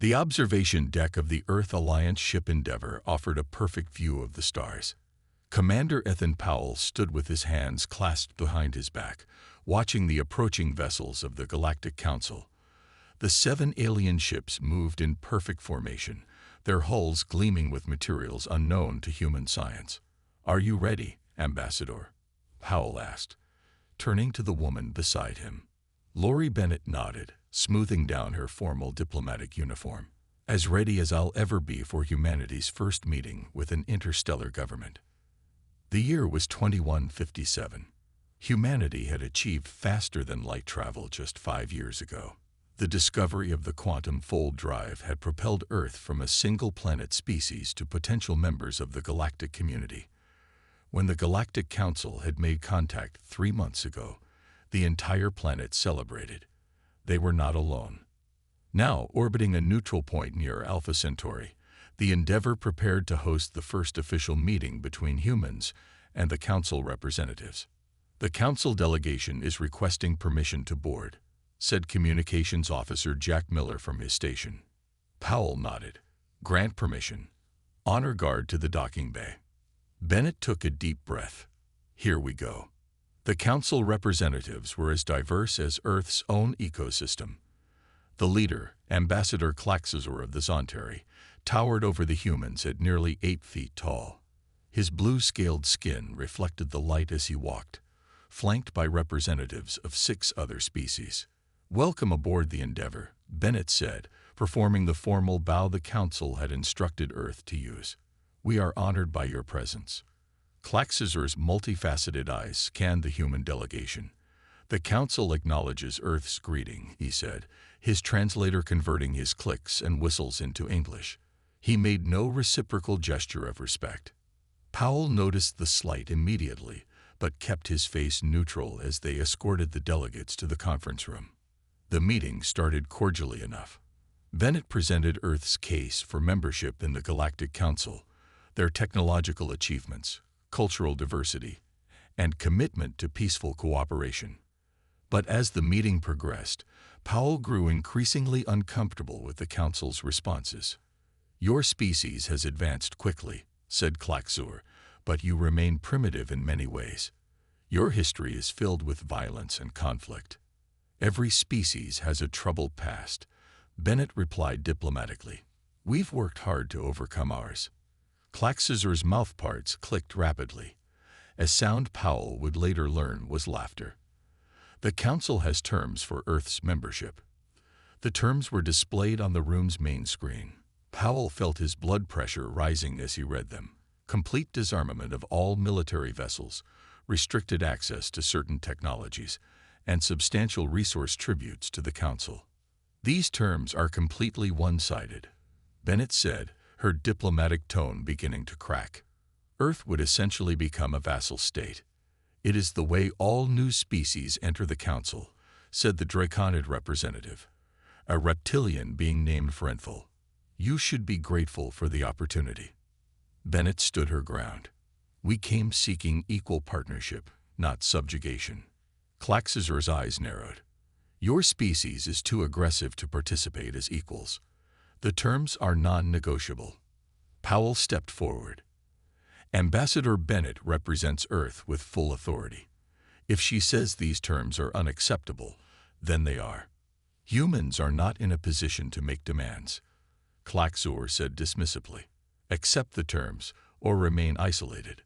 The observation deck of the Earth Alliance ship Endeavour offered a perfect view of the stars. Commander Ethan Powell stood with his hands clasped behind his back, watching the approaching vessels of the Galactic Council. The 7 alien ships moved in perfect formation, their hulls gleaming with materials unknown to human science. "Are you ready, Ambassador?" Powell asked, turning to the woman beside him. Lori Bennett nodded, smoothing down her formal diplomatic uniform. "As ready as I'll ever be for humanity's first meeting with an interstellar government." The year was 2157. Humanity had achieved faster-than-light travel just 5 years ago. The discovery of the quantum fold drive had propelled Earth from a single-planet species to potential members of the galactic community. When the Galactic Council had made contact 3 months ago, the entire planet celebrated. They were not alone. Now, orbiting a neutral point near Alpha Centauri, the Endeavour prepared to host the first official meeting between humans and the Council representatives. "The Council delegation is requesting permission to board," said Communications Officer Jack Miller from his station. Powell nodded. "Grant permission. Honor guard to the docking bay." Bennett took a deep breath. Here we go. The Council representatives were as diverse as Earth's own ecosystem. The leader, Ambassador Klaxazor of the Zontari, towered over the humans at nearly 8 feet tall. His blue-scaled skin reflected the light as he walked, flanked by representatives of 6 other species. "Welcome aboard the Endeavour," Bennett said, performing the formal bow the Council had instructed Earth to use. "We are honored by your presence." Klaxazor's multifaceted eyes scanned the human delegation. "The Council acknowledges Earth's greeting," he said, his translator converting his clicks and whistles into English. He made no reciprocal gesture of respect. Powell noticed the slight immediately, but kept his face neutral as they escorted the delegates to the conference room. The meeting started cordially enough. Bennett presented Earth's case for membership in the Galactic Council, their technological achievements, cultural diversity, and commitment to peaceful cooperation. But as the meeting progressed, Powell grew increasingly uncomfortable with the Council's responses. "Your species has advanced quickly," said Klaxor, "but you remain primitive in many ways. Your history is filled with violence and conflict." "Every species has a troubled past," Bennett replied diplomatically. "We've worked hard to overcome ours." Klaxazor's mouthparts clicked rapidly. A sound Powell would later learn was laughter. "The Council has terms for Earth's membership." The terms were displayed on the room's main screen. Powell felt his blood pressure rising as he read them. Complete disarmament of all military vessels, restricted access to certain technologies, and substantial resource tributes to the Council. "These terms are completely one-sided," Bennett said, her diplomatic tone beginning to crack. "Earth would essentially become a vassal state. It is the way all new species enter the Council," said the Draconid representative, a reptilian being named Frentful. "You should be grateful for the opportunity." Bennett stood her ground. "We came seeking equal partnership, not subjugation." Klaxazor's eyes narrowed. "Your species is too aggressive to participate as equals. The terms are non-negotiable." Powell stepped forward. "Ambassador Bennett represents Earth with full authority. If she says these terms are unacceptable, then they are. Humans are not in a position to make demands." Klaxor said dismissively. "Accept the terms, or remain isolated."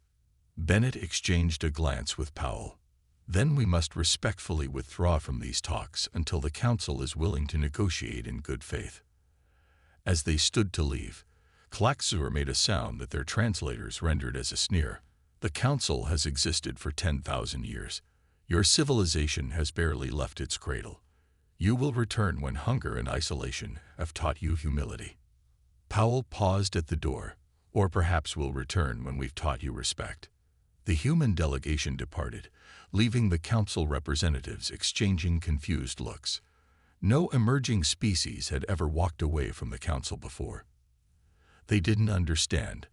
Bennett exchanged a glance with Powell. "Then we must respectfully withdraw from these talks until the Council is willing to negotiate in good faith." As they stood to leave, Klaxor made a sound that their translators rendered as a sneer. "The Council has existed for 10,000 years. Your civilization has barely left its cradle. You will return when hunger and isolation have taught you humility." Powell paused at the door. "Or perhaps we'll return when we've taught you respect." The human delegation departed, leaving the Council representatives exchanging confused looks. No emerging species had ever walked away from the Council before. They didn't understand.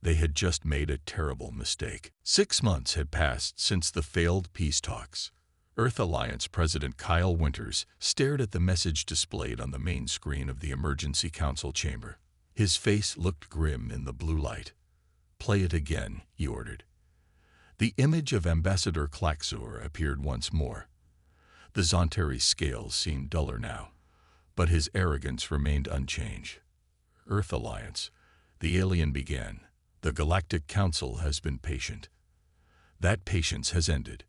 They had just made a terrible mistake. 6 months had passed since the failed peace talks. Earth Alliance President Kyle Winters stared at the message displayed on the main screen of the Emergency Council chamber. His face looked grim in the blue light. "Play it again," he ordered. The image of Ambassador Klaxor appeared once more. The Zonteri scales seemed duller now, but his arrogance remained unchanged. "Earth Alliance," the alien began. "The Galactic Council has been patient. That patience has ended.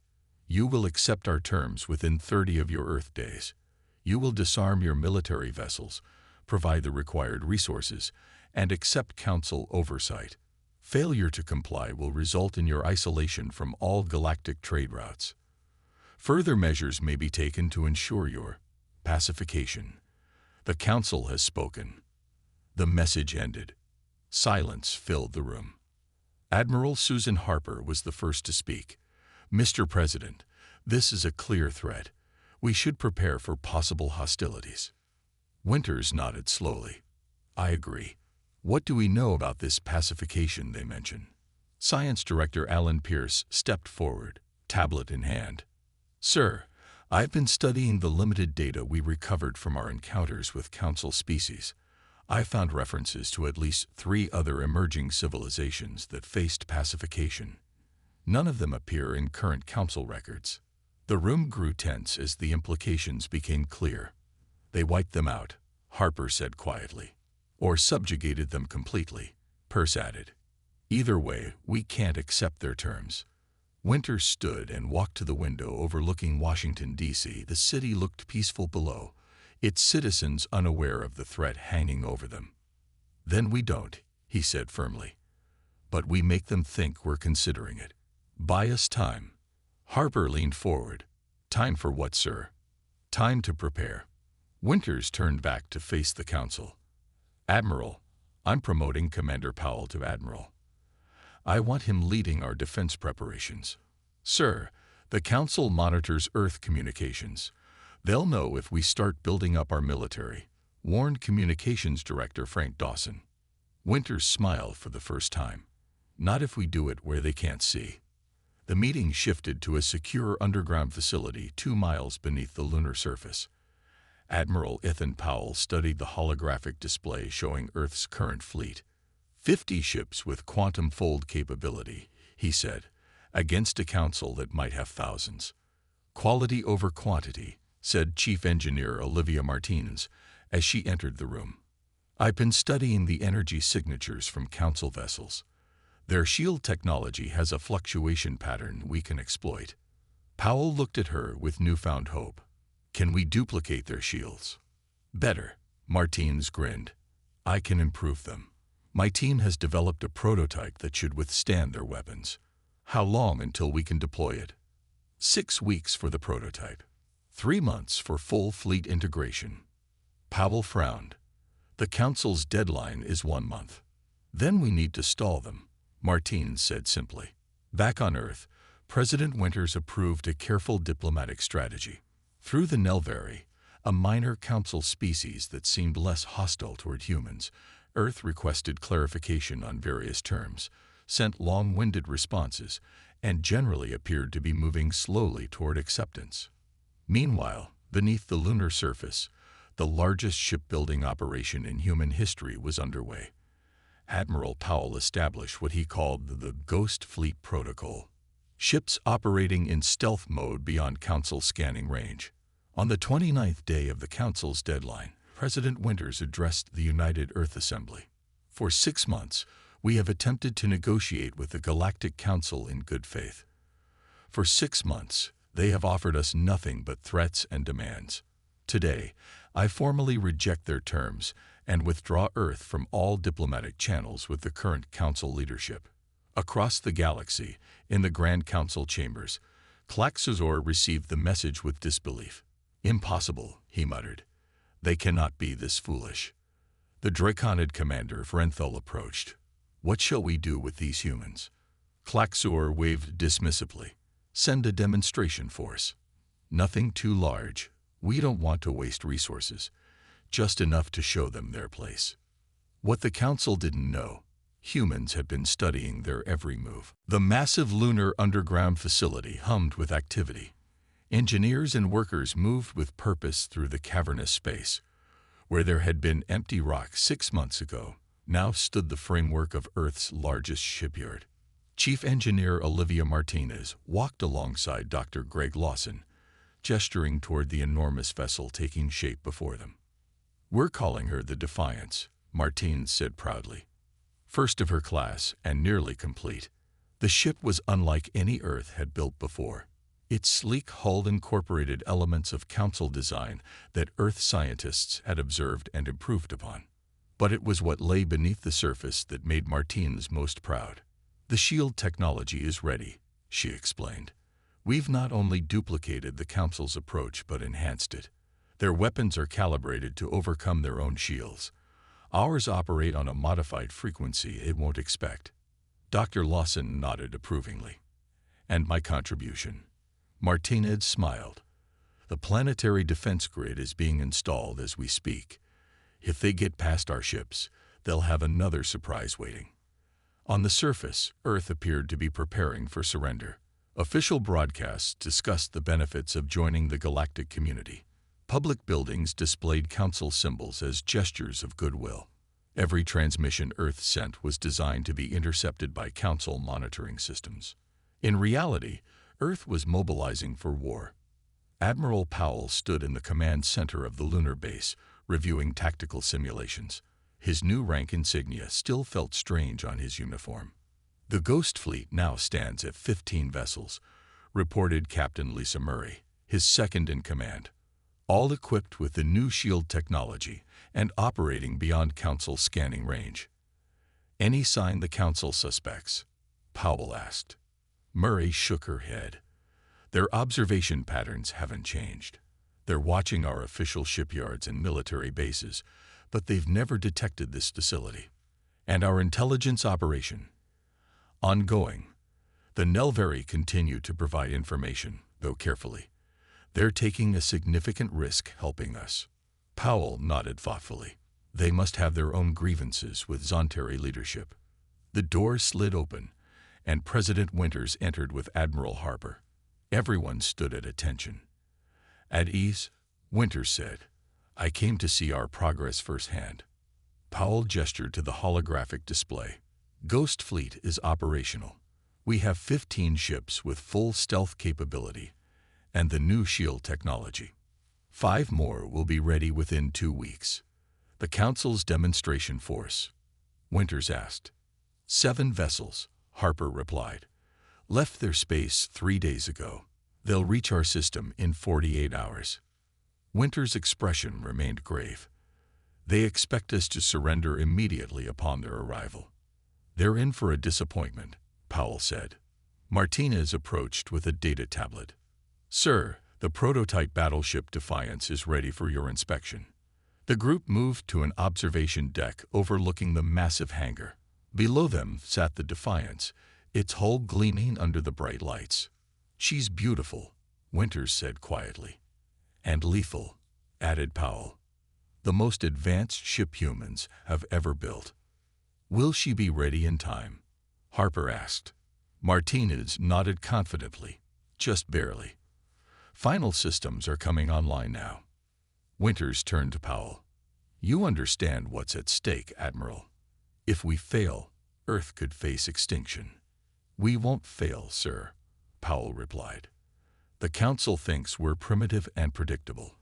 You will accept our terms within 30 of your Earth days. You will disarm your military vessels, provide the required resources, and accept Council oversight. Failure to comply will result in your isolation from all galactic trade routes. Further measures may be taken to ensure your pacification. The Council has spoken." The message ended. Silence filled the room. Admiral Susan Harper was the first to speak. "Mr. President, this is a clear threat. We should prepare for possible hostilities." Winters nodded slowly. "I agree. What do we know about this pacification they mention?" Science Director Alan Pierce stepped forward, tablet in hand. "Sir, I've been studying the limited data we recovered from our encounters with Council species. I found references to at least 3 other emerging civilizations that faced pacification. None of them appear in current Council records." The room grew tense as the implications became clear. "They wiped them out," Harper said quietly. "Or subjugated them completely," Pierce added. "Either way, we can't accept their terms." Winters stood and walked to the window overlooking Washington, D.C. The city looked peaceful below, its citizens unaware of the threat hanging over them. "Then we don't," he said firmly. "But we make them think we're considering it. Buy us time." Harper leaned forward. "Time for what, sir?" "Time to prepare." Winters turned back to face the Council. "Admiral, I'm promoting Commander Powell to Admiral. I want him leading our defense preparations." "Sir, the Council monitors Earth communications. They'll know if we start building up our military," warned Communications Director Frank Dawson. Winters smiled for the first time. "Not if we do it where they can't see." The meeting shifted to a secure underground facility 2 miles beneath the lunar surface. Admiral Ethan Powell studied the holographic display showing Earth's current fleet. 50 ships with quantum fold capability, he said, against a Council that might have thousands. "Quality over quantity," said Chief Engineer Olivia Martinez as she entered the room. "I've been studying the energy signatures from Council vessels. Their shield technology has a fluctuation pattern we can exploit." Powell looked at her with newfound hope. "Can we duplicate their shields?" "Better," Martinez grinned. "I can improve them. My team has developed a prototype that should withstand their weapons." "How long until we can deploy it?" 6 weeks for the prototype. 3 months for full fleet integration." Powell frowned. "The Council's deadline is 1 month. Then we need to stall them," Martinez said simply. Back on Earth, President Winters approved a careful diplomatic strategy. Through the Nelvari, a minor Council species that seemed less hostile toward humans, Earth requested clarification on various terms, sent long-winded responses, and generally appeared to be moving slowly toward acceptance. Meanwhile, beneath the lunar surface, the largest shipbuilding operation in human history was underway. Admiral Powell established what he called the Ghost Fleet Protocol. Ships operating in stealth mode beyond Council scanning range. On the 29th day of the Council's deadline, President Winters addressed the United Earth Assembly. "For 6 months, we have attempted to negotiate with the Galactic Council in good faith. For 6 months, they have offered us nothing but threats and demands. Today, I formally reject their terms and withdraw Earth from all diplomatic channels with the current Council leadership." Across the galaxy, in the Grand Council chambers, Klaxor received the message with disbelief. "Impossible," he muttered. "They cannot be this foolish." The Draconid commander Vrenthal approached. "What shall we do with these humans?" Klaxor waved dismissively. "Send a demonstration force. Nothing too large. We don't want to waste resources. Just enough to show them their place." What the Council didn't know, humans had been studying their every move. The massive lunar underground facility hummed with activity. Engineers and workers moved with purpose through the cavernous space. Where there had been empty rock 6 months ago, now stood the framework of Earth's largest shipyard. Chief Engineer Olivia Martinez walked alongside Dr. Greg Lawson, gesturing toward the enormous vessel taking shape before them. "We're calling her the Defiance," Martinez said proudly. First of her class and nearly complete. The ship was unlike any Earth had built before. Its sleek hull incorporated elements of Council design that Earth scientists had observed and improved upon. But it was what lay beneath the surface that made Martinez most proud. "The shield technology is ready," she explained. "We've not only duplicated the Council's approach but enhanced it. Their weapons are calibrated to overcome their own shields. Ours operate on a modified frequency it won't expect." Dr. Lawson nodded approvingly. "And my contribution?" Martinez smiled. "The planetary defense grid is being installed as we speak. If they get past our ships, they'll have another surprise waiting." On the surface, Earth appeared to be preparing for surrender. Official broadcasts discussed the benefits of joining the galactic community. Public buildings displayed Council symbols as gestures of goodwill. Every transmission Earth sent was designed to be intercepted by Council monitoring systems. In reality, Earth was mobilizing for war. Admiral Powell stood in the command center of the lunar base, reviewing tactical simulations. His new rank insignia still felt strange on his uniform. "The Ghost Fleet now stands at 15 vessels," reported Captain Lisa Murray, his second in command, "all equipped with the new shield technology and operating beyond Council scanning range." "Any sign the Council suspects?" Powell asked. Murray shook her head. "Their observation patterns haven't changed. They're watching our official shipyards and military bases, but they've never detected this facility. And our intelligence operation? Ongoing. The Nelvari continue to provide information, though carefully. They're taking a significant risk helping us." Powell nodded thoughtfully. "They must have their own grievances with Zonteri leadership." The door slid open, and President Winters entered with Admiral Harper. Everyone stood at attention. "At ease," Winters said. "I came to see our progress firsthand." Powell gestured to the holographic display. "Ghost Fleet is operational. We have 15 ships with full stealth capability and the new shield technology. 5 more will be ready within 2 weeks." "The Council's demonstration force?" Winters asked. 7 vessels, Harper replied. "Left their space 3 days ago. They'll reach our system in 48 hours." Winters' expression remained grave. "They expect us to surrender immediately upon their arrival." "They're in for a disappointment," Powell said. Martinez approached with a data tablet. "Sir, the prototype battleship Defiance is ready for your inspection." The group moved to an observation deck overlooking the massive hangar. Below them sat the Defiance, its hull gleaming under the bright lights. "She's beautiful," Winters said quietly. "And lethal," added Powell. "The most advanced ship humans have ever built." "Will she be ready in time?" Harper asked. Martinez nodded confidently. "Just barely. Final systems are coming online now." Winters turned to Powell. "You understand what's at stake, Admiral. If we fail, Earth could face extinction." "We won't fail, sir," Powell replied. "The Council thinks we're primitive and predictable.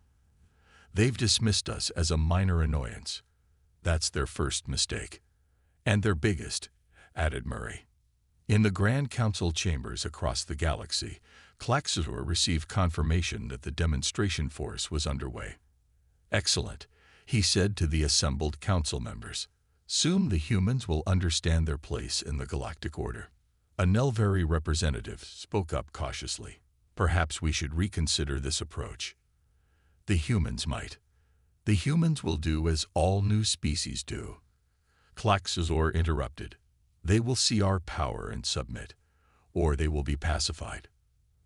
They've dismissed us as a minor annoyance. That's their first mistake. And their biggest," added Murray. In the Grand Council chambers across the galaxy, Klaxor received confirmation that the demonstration force was underway. "Excellent," he said to the assembled Council members. "Soon the humans will understand their place in the galactic order." A Nelvari representative spoke up cautiously. "Perhaps we should reconsider this approach." "The humans might. The humans will do as all new species do." Klaxor interrupted. "They will see our power and submit, or they will be pacified."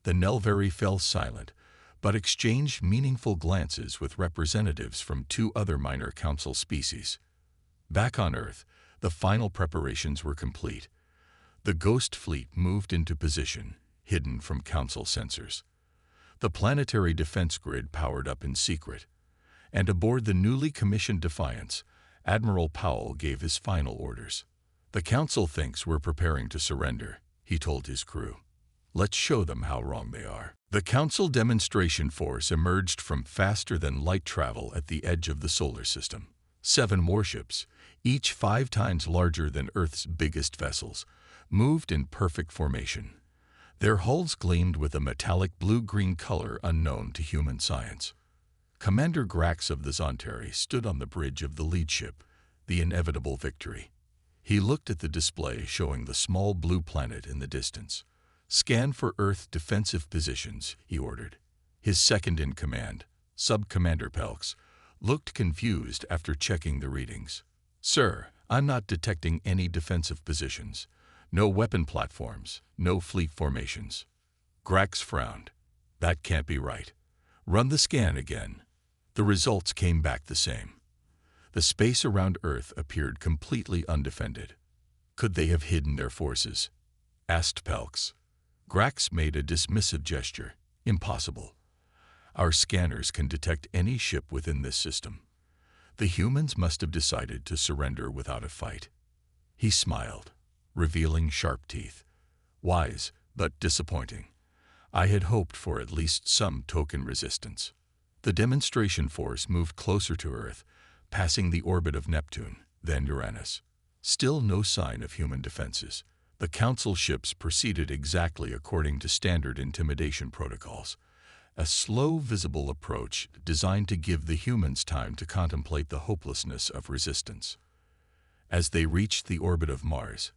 The Nelvari fell silent, but exchanged meaningful glances with representatives from 2 other minor Council species. Back on Earth, the final preparations were complete. The Ghost Fleet moved into position, hidden from Council sensors. The planetary defense grid powered up in secret, and aboard the newly commissioned Defiance, Admiral Powell gave his final orders. "The Council thinks we're preparing to surrender," he told his crew. "Let's show them how wrong they are." The Council demonstration force emerged from faster-than-light travel at the edge of the solar system. 7 warships, each 5 times larger than Earth's biggest vessels, moved in perfect formation. Their hulls gleamed with a metallic blue-green color unknown to human science. Commander Grax of the Zonteri stood on the bridge of the lead ship, the Inevitable Victory. He looked at the display showing the small blue planet in the distance. "Scan for Earth defensive positions," he ordered. His second-in-command, Sub-Commander Pelks, looked confused after checking the readings. "Sir, I'm not detecting any defensive positions. No weapon platforms, no fleet formations." Grax frowned. "That can't be right. Run the scan again." The results came back the same. The space around Earth appeared completely undefended. "Could they have hidden their forces?" asked Pelks. Grax made a dismissive gesture. "Impossible. Our scanners can detect any ship within this system. The humans must have decided to surrender without a fight." He smiled, revealing sharp teeth. "Wise, but disappointing. I had hoped for at least some token resistance." The demonstration force moved closer to Earth, passing the orbit of Neptune, then Uranus. Still no sign of human defenses. The Council ships proceeded exactly according to standard intimidation protocols. A slow, visible approach designed to give the humans time to contemplate the hopelessness of resistance. As they reached the orbit of Mars,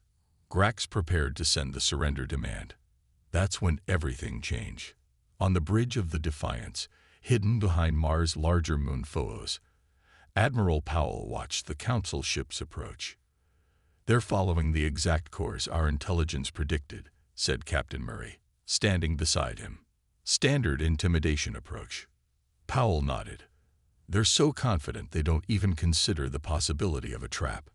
Grax prepared to send the surrender demand. That's when everything changed. On the bridge of the Defiance, hidden behind Mars' larger moon Phobos, Admiral Powell watched the Council ships approach. "They're following the exact course our intelligence predicted," said Captain Murray, standing beside him. "Standard intimidation approach." Powell nodded. "They're so confident they don't even consider the possibility of a trap."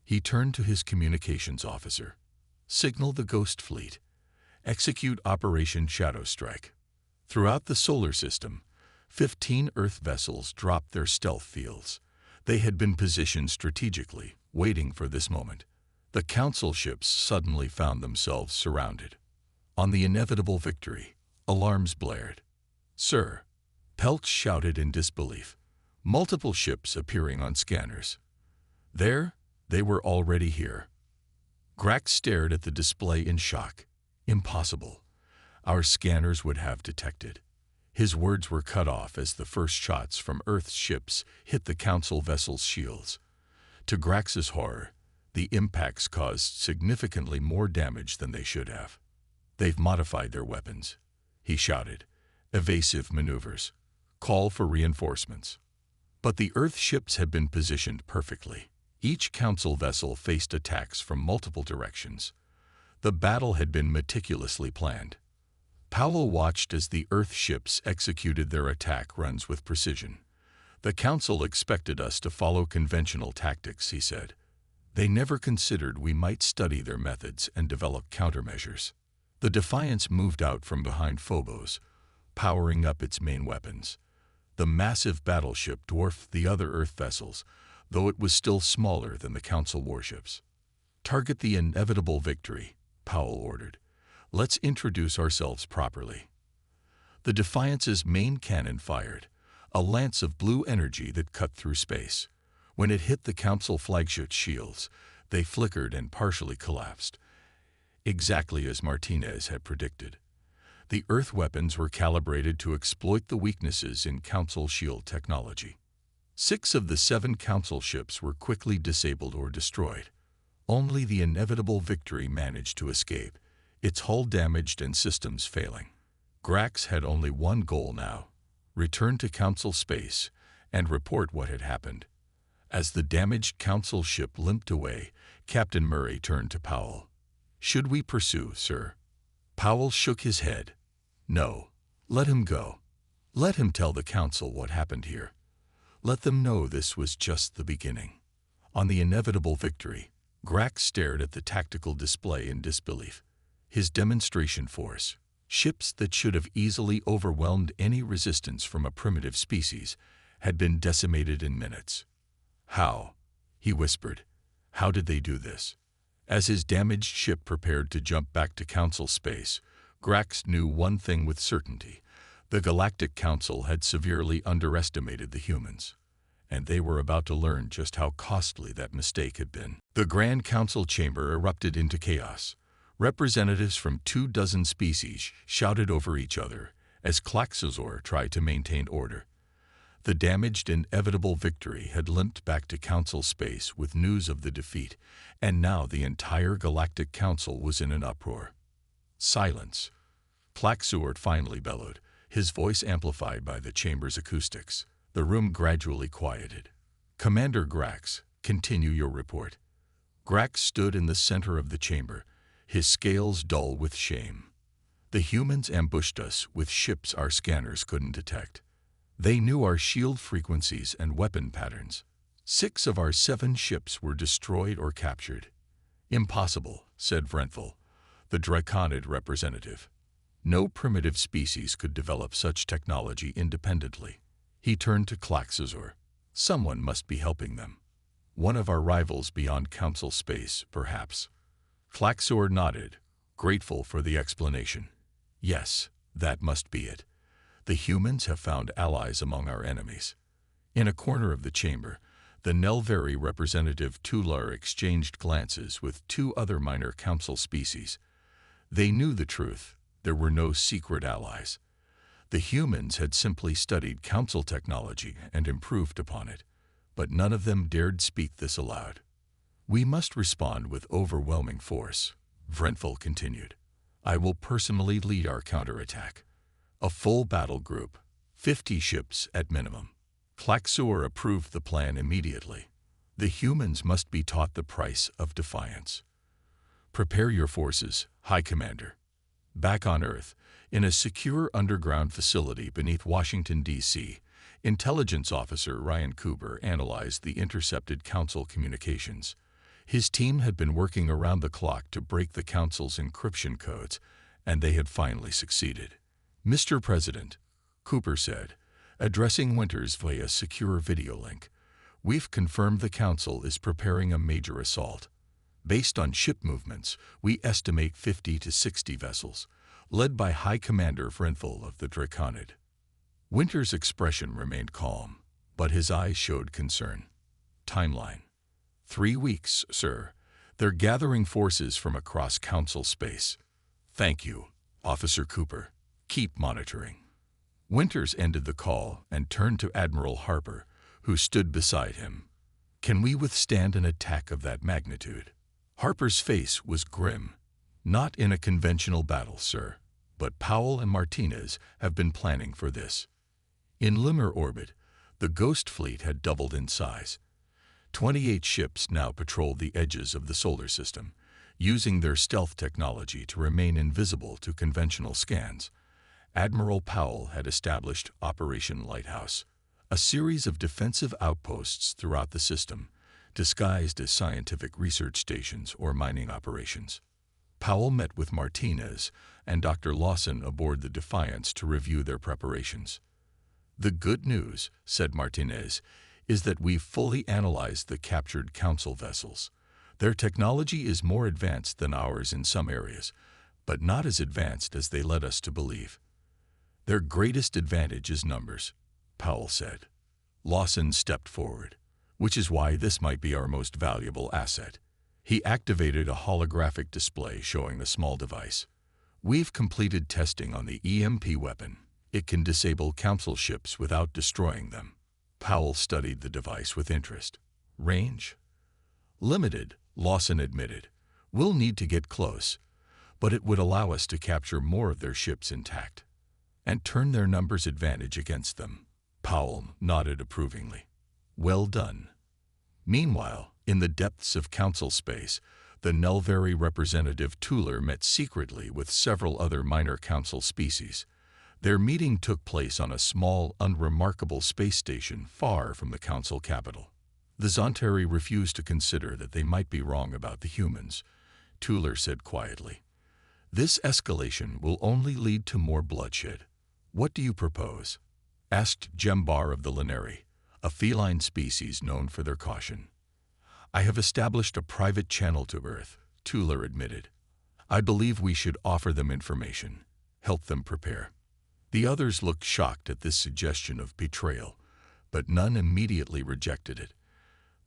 He turned to his communications officer. "Signal the Ghost Fleet. Execute Operation Shadow Strike." Throughout the solar system, 15 Earth vessels dropped their stealth fields. They had been positioned strategically, waiting for this moment. The Council ships suddenly found themselves surrounded. On the Inevitable Victory, alarms blared. "Sir," Pelks shouted in disbelief, multiple ships appearing on scanners. There, they were already here. Grax stared at the display in shock. "Impossible. Our scanners would have detected." His words were cut off as the first shots from Earth's ships hit the Council vessels' shields. To Grax's horror, the impacts caused significantly more damage than they should have. "They've modified their weapons," he shouted. "Evasive maneuvers. Call for reinforcements." But the Earth ships had been positioned perfectly. Each Council vessel faced attacks from multiple directions. The battle had been meticulously planned. Powell watched as the Earth ships executed their attack runs with precision. "The Council expected us to follow conventional tactics," he said. "They never considered we might study their methods and develop countermeasures." The Defiance moved out from behind Phobos, powering up its main weapons. The massive battleship dwarfed the other Earth vessels, though it was still smaller than the Council warships. "Target the Inevitable Victory," Powell ordered. "Let's introduce ourselves properly." The Defiance's main cannon fired, a lance of blue energy that cut through space. When it hit the Council flagship shields, they flickered and partially collapsed, exactly as Martinez had predicted. The Earth weapons were calibrated to exploit the weaknesses in Council shield technology. 6 of the 7 Council ships were quickly disabled or destroyed. Only the Inevitable Victory managed to escape, its hull damaged and systems failing. Grax had only one goal now: return to Council space and report what had happened. As the damaged Council ship limped away, Captain Murray turned to Powell. "Should we pursue, sir?" Powell shook his head. "No. Let him go. Let him tell the Council what happened here. Let them know this was just the beginning." On the Inevitable Victory, Grax stared at the tactical display in disbelief. His demonstration force, Ships that should have easily overwhelmed any resistance from a primitive species had been decimated in minutes. "How?" he whispered. "How did they do this?" As his damaged ship prepared to jump back to Council space, Grax knew one thing with certainty. The Galactic Council had severely underestimated the humans, and they were about to learn just how costly that mistake had been. The Grand Council chamber erupted into chaos. Representatives from 24 species shouted over each other as Klaxozor tried to maintain order. The damaged, inevitable victory had limped back to Council space with news of the defeat, and now the entire Galactic Council was in an uproar. "Silence!" Klaxozor finally bellowed, his voice amplified by the chamber's acoustics. The room gradually quieted. "Commander Grax, continue your report." Grax stood in the center of the chamber, his scales dull with shame. "The humans ambushed us with ships our scanners couldn't detect. They knew our shield frequencies and weapon patterns. 6 of our 7 ships were destroyed or captured." "Impossible," said Vrenthal, the Draconid representative. "No primitive species could develop such technology independently." He turned to Klaxozor. "Someone must be helping them. One of our rivals beyond Council space, perhaps." Klaxozor nodded, grateful for the explanation. "Yes, that must be it. The humans have found allies among our enemies." In a corner of the chamber, the Nelveri representative Tular exchanged glances with 2 other minor Council species. They knew the truth. There were no secret allies. The humans had simply studied Council technology and improved upon it, but none of them dared speak this aloud. "We must respond with overwhelming force," Vrenthal continued. "I will personally lead our counterattack. A full battle group, 50 ships at minimum." Klaxozor approved the plan immediately. "The humans must be taught the price of defiance." "Prepare your forces, High Commander." Back on Earth, in a secure underground facility beneath Washington, D.C., Intelligence Officer Ryan Cooper analyzed the intercepted Council communications. His team had been working around the clock to break the Council's encryption codes, and they had finally succeeded. "Mr. President," Cooper said, addressing Winters via secure video link, "we've confirmed the Council is preparing a major assault. Based on ship movements, we estimate 50 to 60 vessels, led by High Commander Vrenthal of the Draconid." Winters' expression remained calm, but his eyes showed concern. "Timeline: 3 weeks, sir. They're gathering forces from across Council space." "Thank you, Officer Cooper. Keep monitoring." Winters ended the call and turned to Admiral Harper, who stood beside him. "Can we withstand an attack of that magnitude?" Harper's face was grim. "Not in a conventional battle, sir, but Powell and Martinez have been planning for this." In lunar orbit, the Ghost Fleet had doubled in size. 28 ships now patrolled the edges of the solar system, using their stealth technology to remain invisible to conventional scans. Admiral Powell had established Operation Lighthouse, a series of defensive outposts throughout the system, disguised as scientific research stations or mining operations. Powell met with Martinez and Dr. Lawson aboard the Defiance to review their preparations. "The good news," said Martinez, "is that we've fully analyzed the captured Council vessels. Their technology is more advanced than ours in some areas, but not as advanced as they led us to believe." "Their greatest advantage is numbers," Powell said. Lawson stepped forward. "Which is why this might be our most valuable asset." He activated a holographic display showing the small device. "We've completed testing on the EMP weapon. It can disable Council ships without destroying them." Powell studied the device with interest. "Range?" "Limited," Lawson admitted. "We'll need to get close, but it would allow us to capture more of their ships intact and turn their numbers advantage against them." Powell nodded approvingly. "Well done." Meanwhile, in the depths of Council space, the Nelveri representative Tular met secretly with several other minor Council species. Their meeting took place on a small, unremarkable space station far from the Council capital. The Zonteri refused to consider that they might be wrong about the humans, Tular said quietly. This escalation will only lead to more bloodshed. What do you propose? Asked Gembar of the Laneri, a feline species known for their caution. I have established a private channel to Earth, Tuller admitted. I believe we should offer them information, help them prepare. The others looked shocked at this suggestion of betrayal, but none immediately rejected it.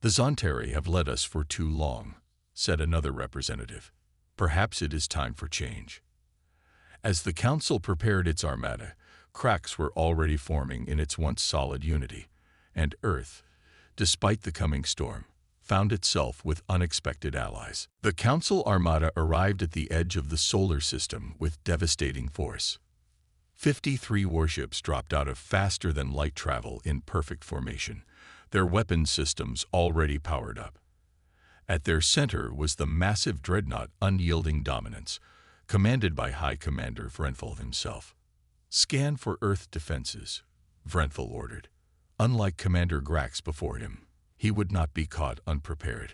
The Zonteri have led us for too long, said another representative. Perhaps it is time for change. As the council prepared its armada, cracks were already forming in its once solid unity, and Earth, despite the coming storm, found itself with unexpected allies. The council armada arrived at the edge of the solar system with devastating force. 53 warships dropped out of faster-than-light travel in perfect formation, their weapon systems already powered up. At their center was the massive dreadnought Unyielding Dominance, commanded by High Commander Vrenthal himself. Scan for Earth defenses, Vrenthal ordered. Unlike Commander Grax before him, he would not be caught unprepared.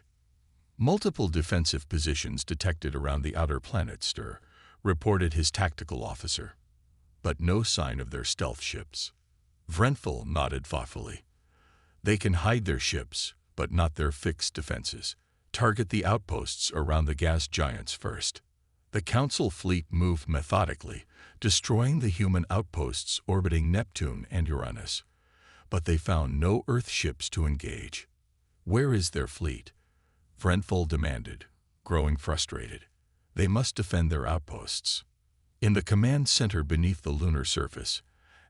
Multiple defensive positions detected around the outer planet stir, reported his tactical officer. But no sign of their stealth ships. Vrenthal nodded thoughtfully. They can hide their ships, but not their fixed defenses. Target the outposts around the gas giants first. The Council fleet moved methodically, destroying the human outposts orbiting Neptune and Uranus. But they found no Earth ships to engage. Where is their fleet? Vrenthal demanded, growing frustrated. They must defend their outposts. In the command center beneath the lunar surface,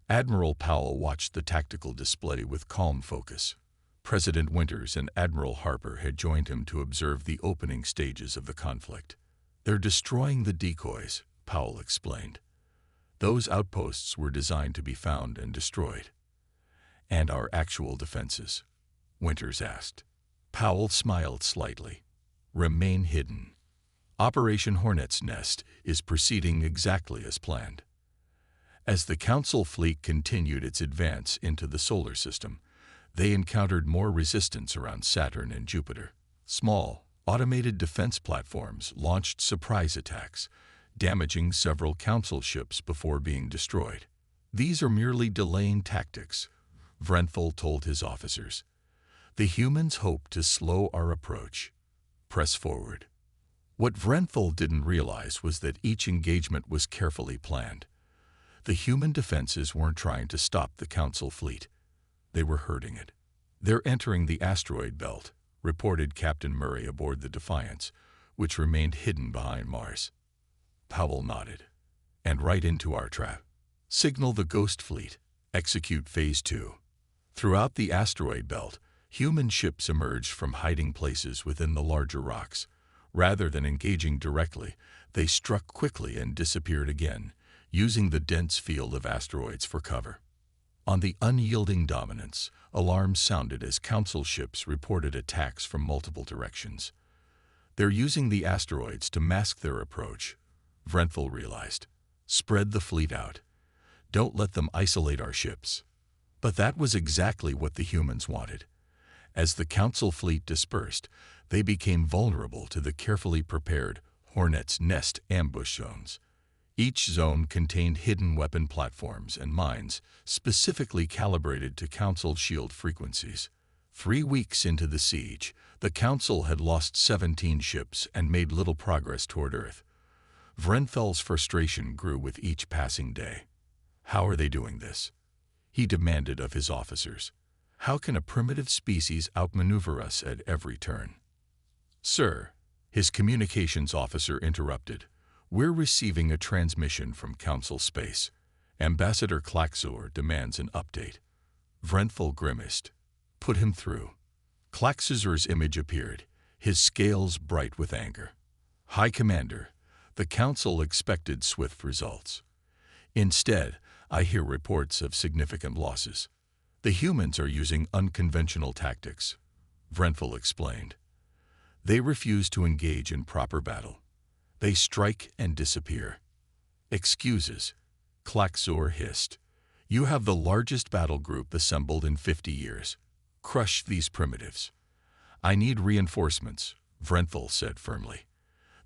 Admiral Powell watched the tactical display with calm focus. President Winters and Admiral Harper had joined him to observe the opening stages of the conflict. They're destroying the decoys, Powell explained. Those outposts were designed to be found and destroyed. And our actual defenses? Winters asked. Powell smiled slightly. Remain hidden. Operation Hornet's Nest is proceeding exactly as planned. As the Council fleet continued its advance into the solar system, they encountered more resistance around Saturn and Jupiter. Small, automated defense platforms launched surprise attacks, damaging several Council ships before being destroyed. These are merely delaying tactics, Vrenthal told his officers. The humans hope to slow our approach. Press forward. What Vrenthal didn't realize was that each engagement was carefully planned. The human defenses weren't trying to stop the Council fleet. They were hurting it. They're entering the asteroid belt, reported Captain Murray aboard the Defiance, which remained hidden behind Mars. Powell nodded. And right into our trap. Signal the Ghost Fleet. Execute Phase 2. Throughout the asteroid belt, human ships emerged from hiding places within the larger rocks. Rather than engaging directly, they struck quickly and disappeared again, using the dense field of asteroids for cover. On the Unyielding Dominance, alarms sounded as Council ships reported attacks from multiple directions. They're using the asteroids to mask their approach, Vrenthal realized. Spread the fleet out. Don't let them isolate our ships. But that was exactly what the humans wanted. As the Council fleet dispersed, they became vulnerable to the carefully prepared Hornet's Nest ambush zones. Each zone contained hidden weapon platforms and mines specifically calibrated to Council shield frequencies. 3 weeks into the siege, the Council had lost 17 ships and made little progress toward Earth. Vrenthal's frustration grew with each passing day. How are they doing this? He demanded of his officers. How can a primitive species outmaneuver us at every turn? Sir, his communications officer interrupted. We're receiving a transmission from Council space. Ambassador Klaxor demands an update. Vrenthal grimaced. Put him through. Klaxor's image appeared, his scales bright with anger. High Commander, the Council expected swift results. Instead, I hear reports of significant losses. The humans are using unconventional tactics, Vrenthal explained. They refuse to engage in proper battle. They strike and disappear. Excuses, Klaxor hissed. You have the largest battle group assembled in 50 years. Crush these primitives. I need reinforcements, Vrenthal said firmly.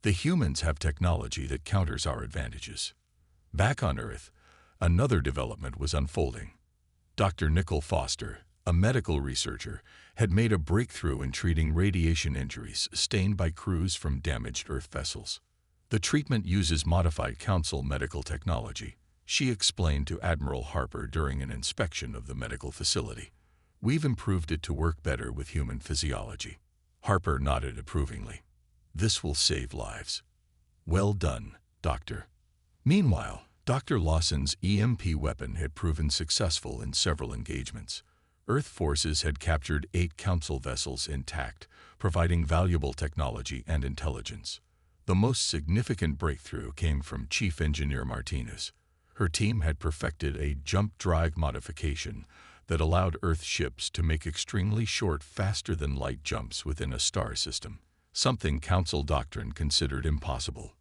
The humans have technology that counters our advantages. Back on Earth, another development was unfolding. Dr. Nicole Foster, a medical researcher, had made a breakthrough in treating radiation injuries sustained by crews from damaged Earth vessels. The treatment uses modified Council medical technology, she explained to Admiral Harper during an inspection of the medical facility. We've improved it to work better with human physiology. Harper nodded approvingly. This will save lives. Well done, Doctor. Meanwhile, Dr. Lawson's EMP weapon had proven successful in several engagements. Earth forces had captured 8 Council vessels intact, providing valuable technology and intelligence. The most significant breakthrough came from Chief Engineer Martinez. Her team had perfected a jump drive modification that allowed Earth ships to make extremely short, faster-than-light jumps within a star system, something Council doctrine considered impossible.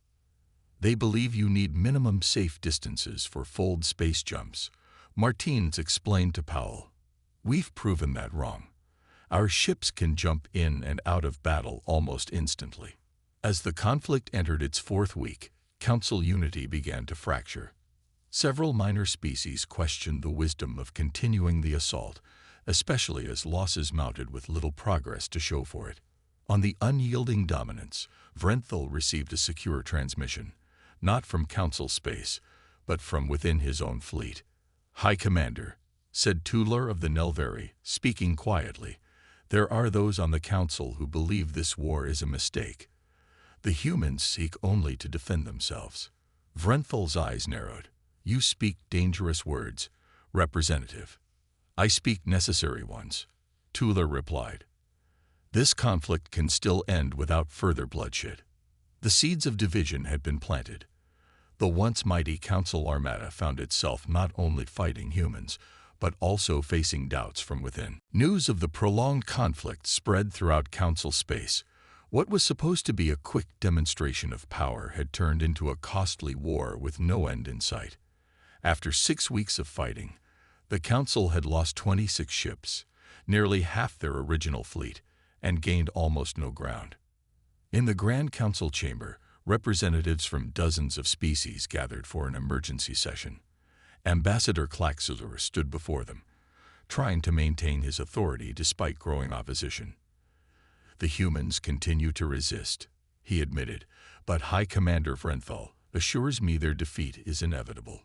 They believe you need minimum safe distances for fold space jumps, Martinez explained to Powell. We've proven that wrong. Our ships can jump in and out of battle almost instantly. As the conflict entered its 4th week, Council unity began to fracture. Several minor species questioned the wisdom of continuing the assault, especially as losses mounted with little progress to show for it. On the unyielding dominance, Vrenthal received a secure transmission, not from Council space, but from within his own fleet. High Commander, said Tular of the Nelveri, speaking quietly, there are those on the Council who believe this war is a mistake. The humans seek only to defend themselves. Vrenthal's eyes narrowed. You speak dangerous words, Representative. I speak necessary ones, Tular replied. This conflict can still end without further bloodshed. The seeds of division had been planted. The once mighty Council armada found itself not only fighting humans, but also facing doubts from within. News of the prolonged conflict spread throughout Council space. What was supposed to be a quick demonstration of power had turned into a costly war with no end in sight. After 6 weeks of fighting, the Council had lost 26 ships, nearly half their original fleet, and gained almost no ground. In the Grand Council chamber, representatives from dozens of species gathered for an emergency session. Ambassador Klaxor stood before them, trying to maintain his authority despite growing opposition. The humans continue to resist, he admitted, but High Commander Vrenthal assures me their defeat is inevitable.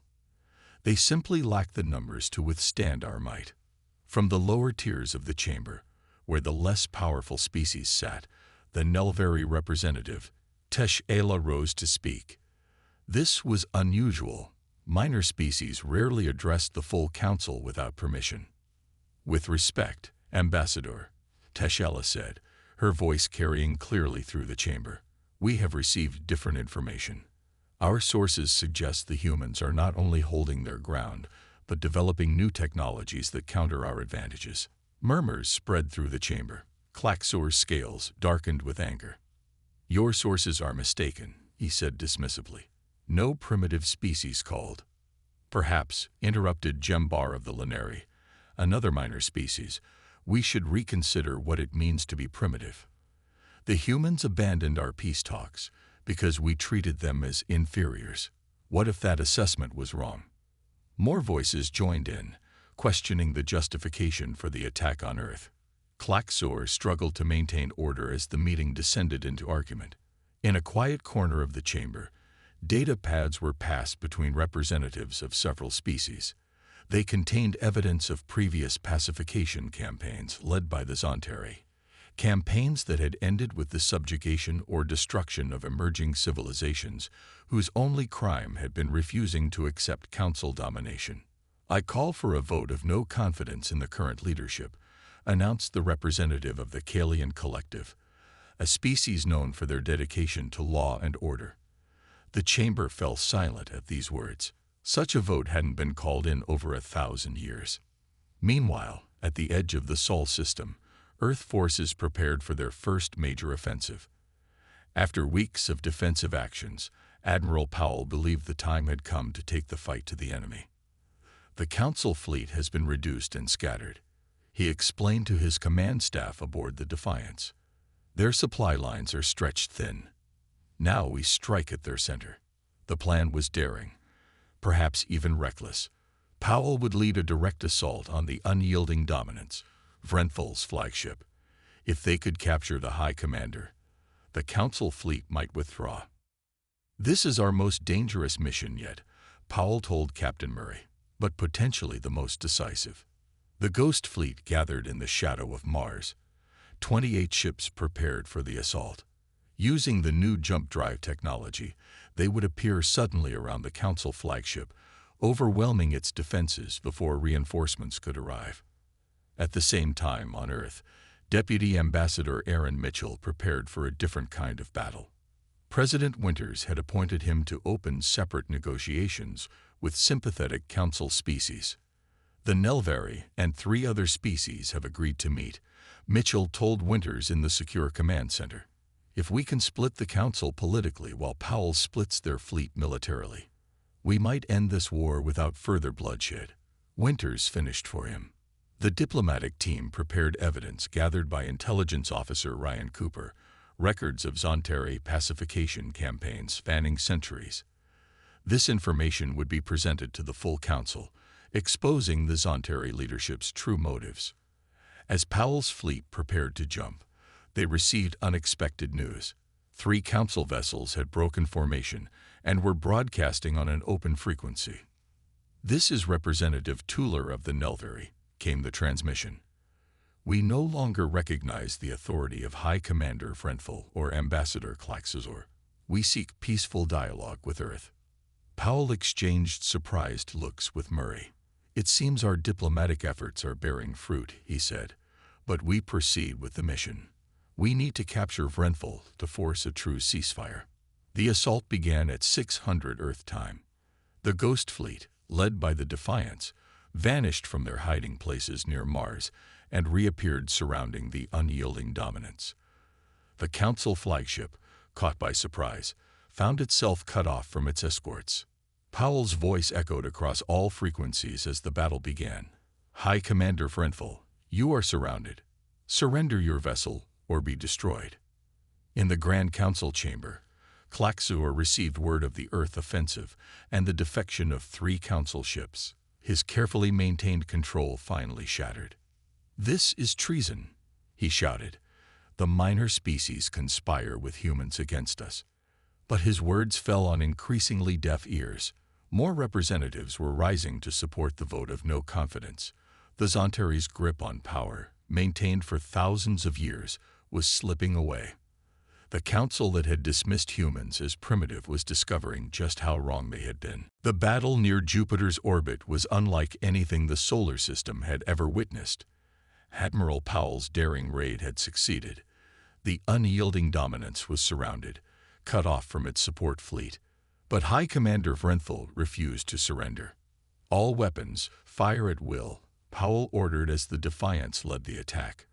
They simply lack the numbers to withstand our might. From the lower tiers of the chamber, where the less powerful species sat, the Nelveri representative, Tesh Ayla, rose to speak. This was unusual. Minor species rarely addressed the full Council without permission. With respect, Ambassador, Tesh Ayla said, her voice carrying clearly through the chamber. We have received different information. Our sources suggest the humans are not only holding their ground, but developing new technologies that counter our advantages. Murmurs spread through the chamber. Klaxor's scales darkened with anger. Your sources are mistaken, he said dismissively. No primitive species called. Perhaps, interrupted Jembar of the Laneri, another minor species, we should reconsider what it means to be primitive. The humans abandoned our peace talks because we treated them as inferiors. What if that assessment was wrong? More voices joined in, questioning the justification for the attack on Earth. Klaxor struggled to maintain order as the meeting descended into argument. In a quiet corner of the chamber, data pads were passed between representatives of several species. They contained evidence of previous pacification campaigns led by the Zonteri, campaigns that had ended with the subjugation or destruction of emerging civilizations whose only crime had been refusing to accept Council domination. I call for a vote of no confidence in the current leadership, announced the representative of the Kalian Collective, a species known for their dedication to law and order. The chamber fell silent at these words. Such a vote hadn't been called in over 1,000 years. Meanwhile, at the edge of the Sol system, Earth forces prepared for their first major offensive. After weeks of defensive actions, Admiral Powell believed the time had come to take the fight to the enemy. The Council fleet has been reduced and scattered, he explained to his command staff aboard the Defiance. Their supply lines are stretched thin. Now we strike at their center. The plan was daring, perhaps even reckless. Powell would lead a direct assault on the unyielding dominance, Vrenthal's flagship. If they could capture the High Commander, the Council fleet might withdraw. "This is our most dangerous mission yet," Powell told Captain Murray, "but potentially the most decisive." The Ghost Fleet gathered in the shadow of Mars. 28 ships prepared for the assault. Using the new jump drive technology, they would appear suddenly around the Council flagship, overwhelming its defenses before reinforcements could arrive. At the same time, on Earth, Deputy Ambassador Aaron Mitchell prepared for a different kind of battle. President Winters had appointed him to open separate negotiations with sympathetic Council species. "The Nelvari and 3 other species have agreed to meet," Mitchell told Winters in the Secure Command Center. "If we can split the Council politically while Powell splits their fleet militarily, we might end this war without further bloodshed." Winters finished for him. The diplomatic team prepared evidence gathered by intelligence officer Ryan Cooper, records of Zontari pacification campaigns spanning centuries. This information would be presented to the full Council, exposing the Zontari leadership's true motives. As Powell's fleet prepared to jump, they received unexpected news. 3 Council vessels had broken formation and were broadcasting on an open frequency. "This is Representative Tuller of the Nelvari," came the transmission. "We no longer recognize the authority of High Commander Frenthal or Ambassador Klaxazor. We seek peaceful dialogue with Earth." Powell exchanged surprised looks with Murray. "It seems our diplomatic efforts are bearing fruit," he said, "but we proceed with the mission. We need to capture Vrenthal to force a true ceasefire." The assault began at 600 Earth time. The Ghost Fleet, led by the Defiance, vanished from their hiding places near Mars and reappeared surrounding the unyielding dominance. The Council flagship, caught by surprise, found itself cut off from its escorts. Powell's voice echoed across all frequencies as the battle began. "High Commander Vrenthal, you are surrounded. Surrender your vessel or be destroyed." In the Grand Council chamber, Klaxor received word of the Earth offensive and the defection of 3 Council ships. His carefully maintained control finally shattered. "This is treason," he shouted. "The minor species conspire with humans against us." But his words fell on increasingly deaf ears. More representatives were rising to support the vote of no confidence. The Zontari's grip on power, maintained for thousands of years, was slipping away. The Council that had dismissed humans as primitive was discovering just how wrong they had been. The battle near Jupiter's orbit was unlike anything the solar system had ever witnessed. Admiral Powell's daring raid had succeeded. The unyielding dominance was surrounded, cut off from its support fleet. But High Commander Vrenthal refused to surrender. "All weapons, fire at will," Powell ordered as the Defiance led the attack.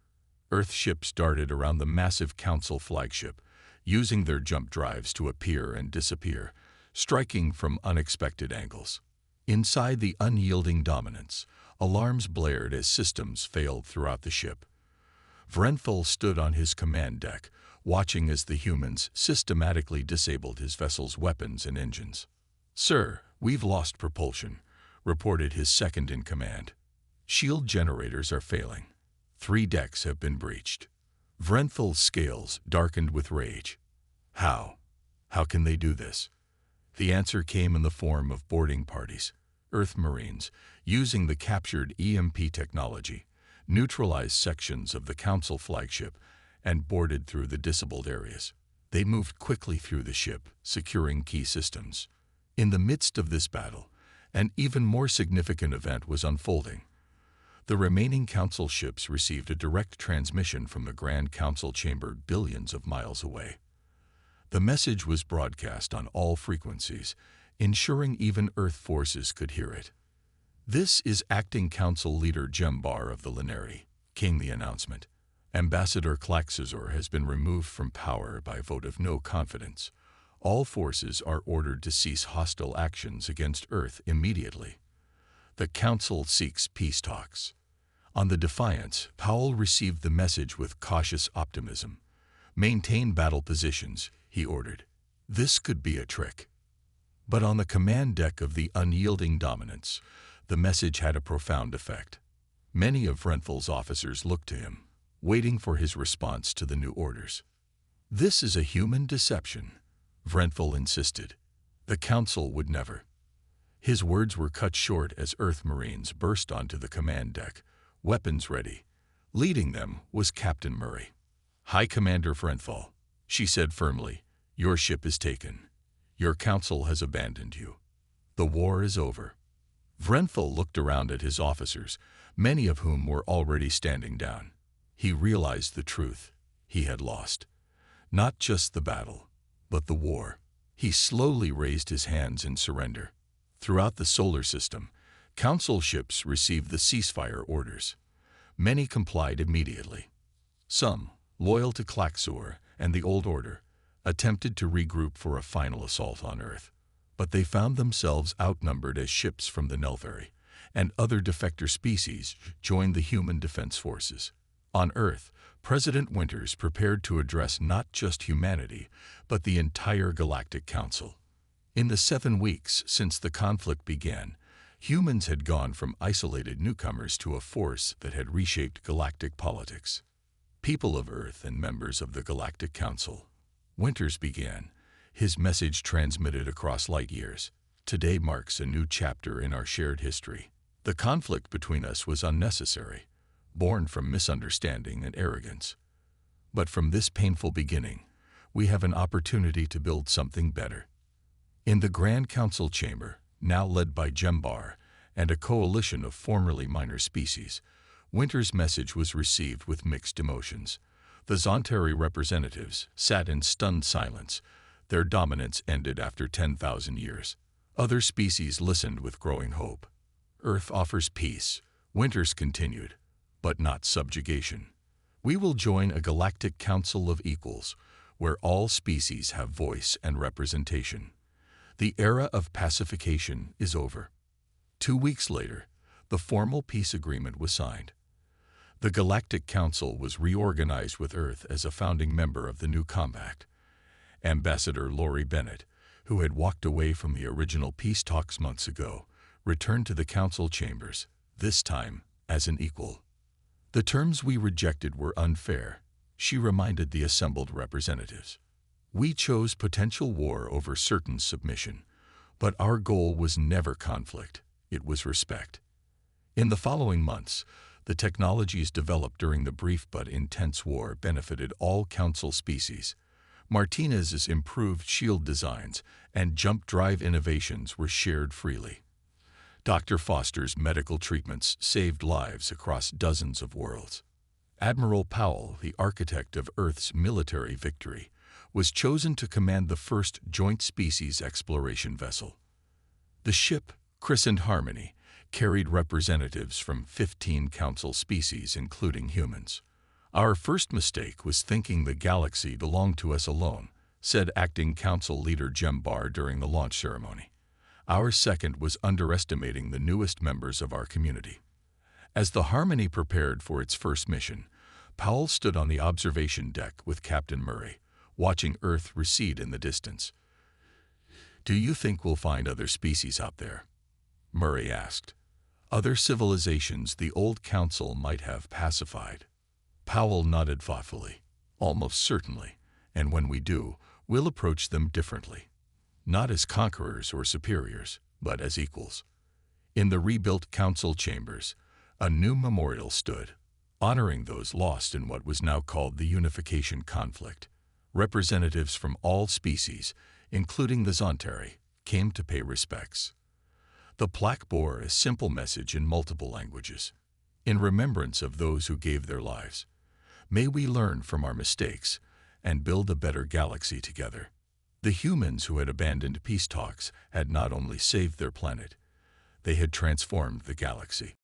Earth ships darted around the massive Council flagship, using their jump drives to appear and disappear, striking from unexpected angles. Inside the unyielding dominance, alarms blared as systems failed throughout the ship. Vrenthal stood on his command deck, watching as the humans systematically disabled his vessel's weapons and engines. "Sir, we've lost propulsion," reported his second-in-command. "Shield generators are failing. 3 decks have been breached." Vrenthal's scales darkened with rage. How? How can they do this? The answer came in the form of boarding parties. Earth Marines, using the captured EMP technology, neutralized sections of the Council flagship and boarded through the disabled areas. They moved quickly through the ship, securing key systems. In the midst of this battle, an even more significant event was unfolding. The remaining Council ships received a direct transmission from the Grand Council chamber billions of miles away. The message was broadcast on all frequencies, ensuring even Earth forces could hear it. "This is Acting Council Leader Jembar of the Linari," came the announcement. "Ambassador Klaxazor has been removed from power by vote of no confidence. All forces are ordered to cease hostile actions against Earth immediately. The Council seeks peace talks." On the Defiance, Powell received the message with cautious optimism. "Maintain battle positions," he ordered. This could be a trick. But on the command deck of the unyielding Dominance, the message had a profound effect. Many of Vrenfel's officers looked to him, waiting for his response to the new orders. "This is a human deception," Vrenfel insisted. "The Council would never." His words were cut short as Earth Marines burst onto the command deck, weapons ready. Leading them was Captain Murray. "High Commander Vrenfel," she said firmly, "your ship is taken. Your council has abandoned you. The war is over." Vrenfel looked around at his officers, many of whom were already standing down. He realized the truth. He had lost. Not just the battle, but the war. He slowly raised his hands in surrender. Throughout the solar system, council ships received the ceasefire orders. Many complied immediately. Some, loyal to Klaxor and the Old Order, attempted to regroup for a final assault on Earth. But they found themselves outnumbered as ships from the Nelvari and other defector species joined the human defense forces. On Earth, President Winters prepared to address not just humanity, but the entire Galactic Council. In the 7 weeks since the conflict began, humans had gone from isolated newcomers to a force that had reshaped galactic politics. People of Earth and members of the Galactic Council. Winters began, his message transmitted across light years. "Today marks a new chapter in our shared history. The conflict between us was unnecessary, born from misunderstanding and arrogance. But from this painful beginning, we have an opportunity to build something better." In the Grand Council chamber, now led by Jembar and a coalition of formerly minor species, Winter's message was received with mixed emotions. The Zontari representatives sat in stunned silence. Their dominance ended after 10,000 years. Other species listened with growing hope. "Earth offers peace," Winters continued, "but not subjugation. We will join a galactic council of equals, where all species have voice and representation. The era of pacification is over." 2 weeks later, the formal peace agreement was signed. The Galactic Council was reorganized with Earth as a founding member of the new compact. Ambassador Laurie Bennett, who had walked away from the original peace talks months ago, returned to the council chambers, this time as an equal. "The terms we rejected were unfair," she reminded the assembled representatives. "We chose potential war over certain submission, but our goal was never conflict, it was respect." In the following months, the technologies developed during the brief but intense war benefited all council species. Martinez's improved shield designs and jump drive innovations were shared freely. Dr. Foster's medical treatments saved lives across dozens of worlds. Admiral Powell, the architect of Earth's military victory, was chosen to command the first joint species exploration vessel. The ship, christened Harmony, carried representatives from 15 council species, including humans. "Our first mistake was thinking the galaxy belonged to us alone," said acting council leader Jembar during the launch ceremony. "Our second was underestimating the newest members of our community." As the Harmony prepared for its first mission, Powell stood on the observation deck with Captain Murray, watching Earth recede in the distance. "Do you think we'll find other species out there?" Murray asked. "Other civilizations the old council might have pacified." Powell nodded thoughtfully. "Almost certainly, and when we do, we'll approach them differently. Not as conquerors or superiors, but as equals." In the rebuilt council chambers, a new memorial stood, honoring those lost in what was now called the Unification Conflict. Representatives from all species, including the Zontari, came to pay respects. The plaque bore a simple message in multiple languages. "In remembrance of those who gave their lives, may we learn from our mistakes and build a better galaxy together." The humans who had abandoned peace talks had not only saved their planet, they had transformed the galaxy.